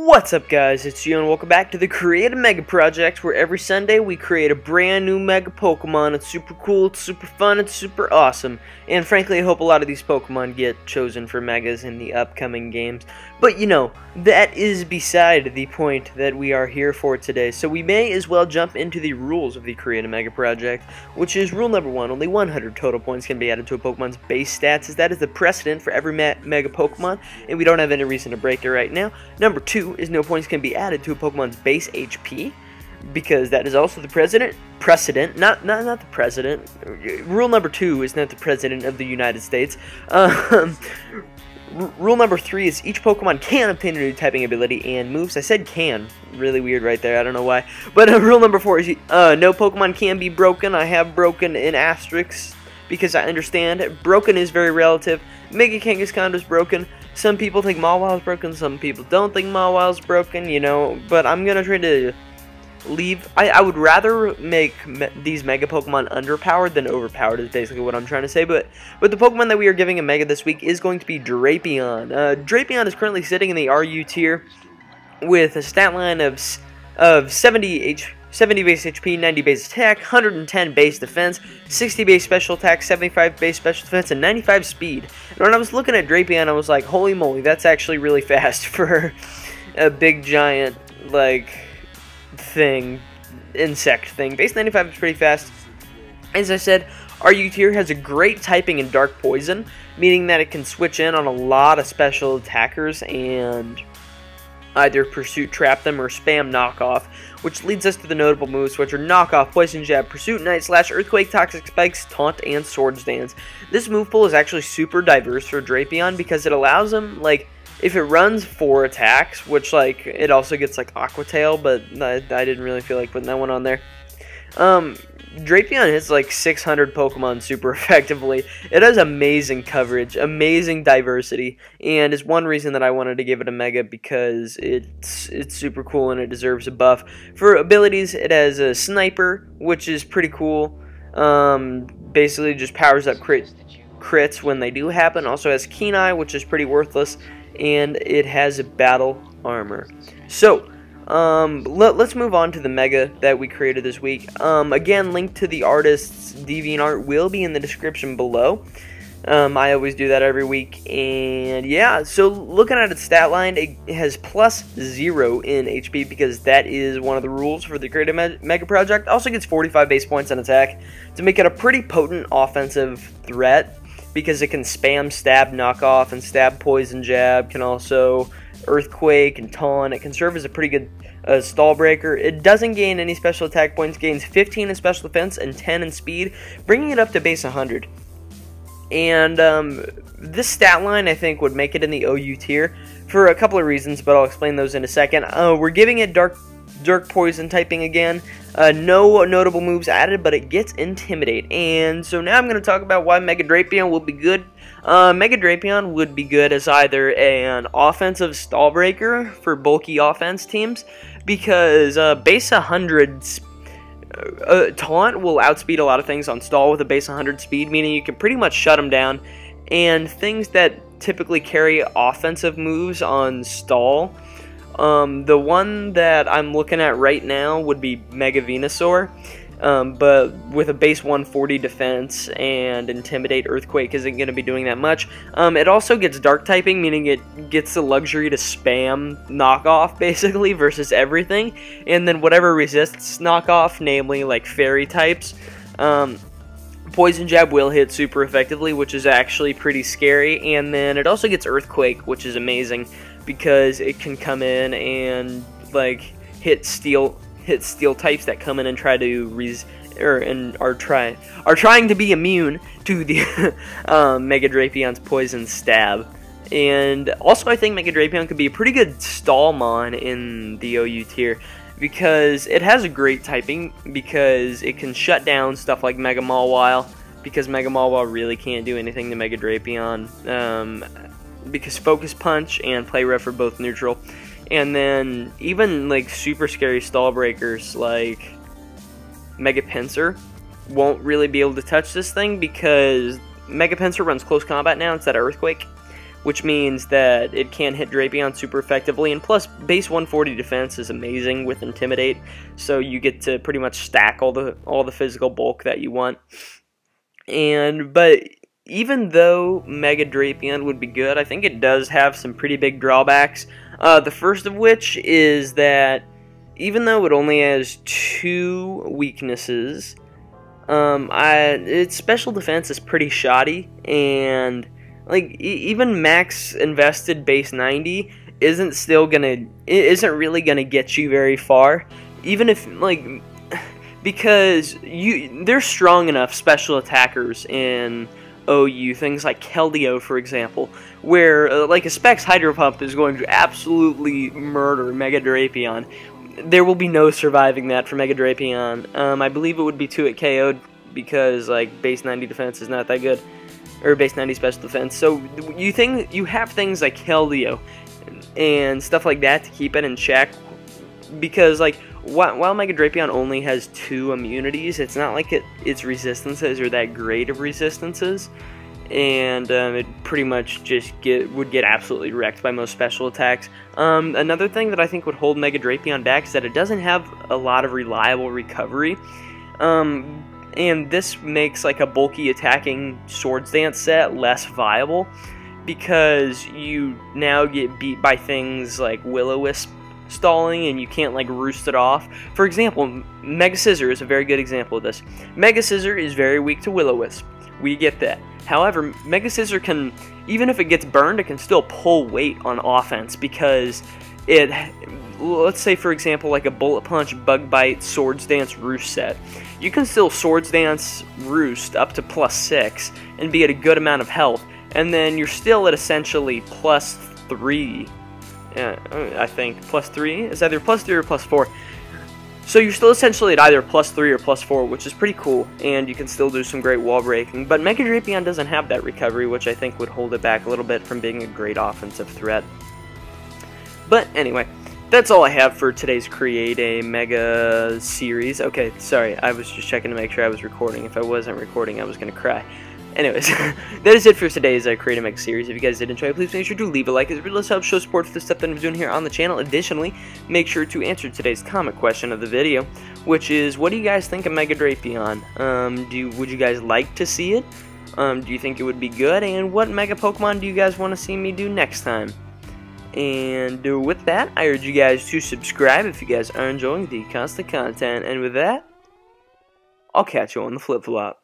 What's up, guys? It's you and welcome back to the Create a Mega Project, where every Sunday we create a brand new Mega Pokemon. It's super cool, it's super fun, it's super awesome. And frankly, I hope a lot of these Pokemon get chosen for Megas in the upcoming games. But you know, that is beside the point that we are here for today. So we may as well jump into the rules of the Create a Mega Project, which is rule number 1. Only 100 total points can be added to a Pokemon's base stats, as that is the precedent for every Mega Pokemon, and we don't have any reason to break it right now. Number 2 is no points can be added to a Pokemon's base HP, because that is also the precedent, not the president. Rule number 2 is not the president of the United States. Rule number 3 is each Pokemon can obtain a new typing ability and moves. I said can. Really weird right there. I don't know why. But rule number 4 is no Pokemon can be broken. I have broken in asterisks because I understand. Broken is very relative. Mega Kangaskhan is broken. Some people think Mawile is broken. Some people don't think Mawile is broken, you know. But I'm going to try to leave. I would rather make these Mega Pokemon underpowered than overpowered is basically what I'm trying to say. But the Pokemon that we are giving a Mega this week is going to be Drapion. Drapion is currently sitting in the RU tier with a stat line of 70 base HP, 90 base attack, 110 base defense, 60 base special attack, 75 base special defense, and 95 speed. And when I was looking at Drapion, I was like, holy moly, that's actually really fast for a big giant, like, insect thing. Base 95 is pretty fast. As I said, RU tier has a great typing in Dark Poison, meaning that it can switch in on a lot of special attackers and either Pursuit Trap them or spam Knockoff, which leads us to the notable moves, which are Knockoff, Poison Jab, Pursuit, Night Slash, Earthquake, Toxic Spikes, Taunt, and Swords Dance. This move pool is actually super diverse for Drapion because it allows him, like, if it runs 4 attacks, which, like, it also gets, like, Aqua Tail, but I didn't really feel like putting that one on there. Drapion hits, like, 600 Pokemon super effectively. It has amazing coverage, amazing diversity, and is one reason that I wanted to give it a Mega, because it's super cool and it deserves a buff. For abilities, it has a Sniper, which is pretty cool. Basically just powers up crits when they do happen. Also has Keen Eye, which is pretty worthless. And it has a battle armor. So, let's move on to the Mega that we created this week. Again, link to the artist's DeviantArt will be in the description below. I always do that every week. And yeah, so looking at its stat line, it has +0 in HP because that is one of the rules for the Create a Mega Project. Also gets 45 base points on attack to make it a pretty potent offensive threat, because it can spam Stab Knockoff and Stab Poison Jab, can also Earthquake and Taunt. It can serve as a pretty good stall breaker. It doesn't gain any special attack points, gains 15 in special defense and 10 in speed, bringing it up to base 100. And this stat line, I think, would make it in the OU tier for a couple of reasons, but I'll explain those in a second. We're giving it Dark Poison typing again. No notable moves added, but it gets Intimidate. And so now I'm going to talk about why Mega Drapion will be good. Mega Drapion would be good as either an offensive stall breaker for bulky offense teams, because base 100 Taunt will outspeed a lot of things on stall with a base 100 speed, meaning you can pretty much shut them down. And things that typically carry offensive moves on stall, the one that I'm looking at right now would be Mega Venusaur, but with a base 140 defense and Intimidate, Earthquake isn't going to be doing that much. It also gets Dark typing, meaning it gets the luxury to spam Knockoff, basically, versus everything, and then whatever resists Knockoff, namely, like, Fairy types, Poison Jab will hit super effectively, which is actually pretty scary, and then it also gets Earthquake, which is amazing, because it can come in and, like, hit steel types that come in and try to are trying to be immune to the Mega Drapion's Poison Stab. And also, I think Mega Drapion could be a pretty good stall mon in the OU tier, because it has a great typing, because it can shut down stuff like Mega Mawile, because Mega Mawile really can't do anything to Mega Drapion, because Focus Punch and Play Rough are both neutral. And then even like super scary stall breakers like Mega Pinsir won't really be able to touch this thing because Mega Pincer runs close combat now instead of Earthquake, which means that it can hit Drapion super effectively, and plus base 140 defense is amazing with Intimidate, so you get to pretty much stack all the physical bulk that you want. But even though Mega Drapion would be good, I think it does have some pretty big drawbacks. The first of which is that even though it only has 2 weaknesses, its special defense is pretty shoddy, and like even max invested base 90 isn't really gonna get you very far, even if because they're strong enough special attackers in OU, things like Keldeo, for example, where like a Specs Hydro Pump is going to absolutely murder Mega Drapion. There will be no surviving that for Mega Drapion. I believe it would be 2 at KO'd because like base 90 defense is not that good, or base 90 special defense. So you have things like Keldeo and stuff like that to keep it in check, because like while Mega Drapion only has 2 immunities, it's not like its resistances are that great of resistances, and it pretty much just would get absolutely wrecked by most special attacks. Another thing that I think would hold Mega Drapion back is that it doesn't have a lot of reliable recovery, and this makes like a bulky attacking Swords Dance set less viable, because you now get beat by things like Will-O-Wisp stalling, and you can't like roost it off. For example, Mega Scissor is a very good example of this. Mega Scissor is very weak to Will-O-Wisp. We get that. However, Mega Scissor can, even if it gets burned, it can still pull weight on offense, because let's say for example like a Bullet Punch, Bug Bite, Swords Dance Roost set. You can still Swords Dance Roost up to +6 and be at a good amount of health, and then you're still at essentially +3. I think +3 is either +3 or +4. So you're still essentially at either +3 or +4, which is pretty cool, and you can still do some great wall breaking. But Mega Drapion doesn't have that recovery, which I think would hold it back a little bit from being a great offensive threat. But anyway, that's all I have for today's Create a Mega series. Okay, sorry, I was just checking to make sure I was recording. If I wasn't recording, I was going to cry. Anyways, that is it for today's Create a Mega series. If you guys did enjoy, please make sure to leave a like. It really does help show support for the stuff that I'm doing here on the channel. Additionally, make sure to answer today's comment question of the video, which is, what do you guys think of Mega Drapion? Would you guys like to see it? Do you think it would be good? And what Mega Pokemon do you guys want to see me do next time? And with that, I urge you guys to subscribe if you guys are enjoying the constant content. And with that, I'll catch you on the flip-flop.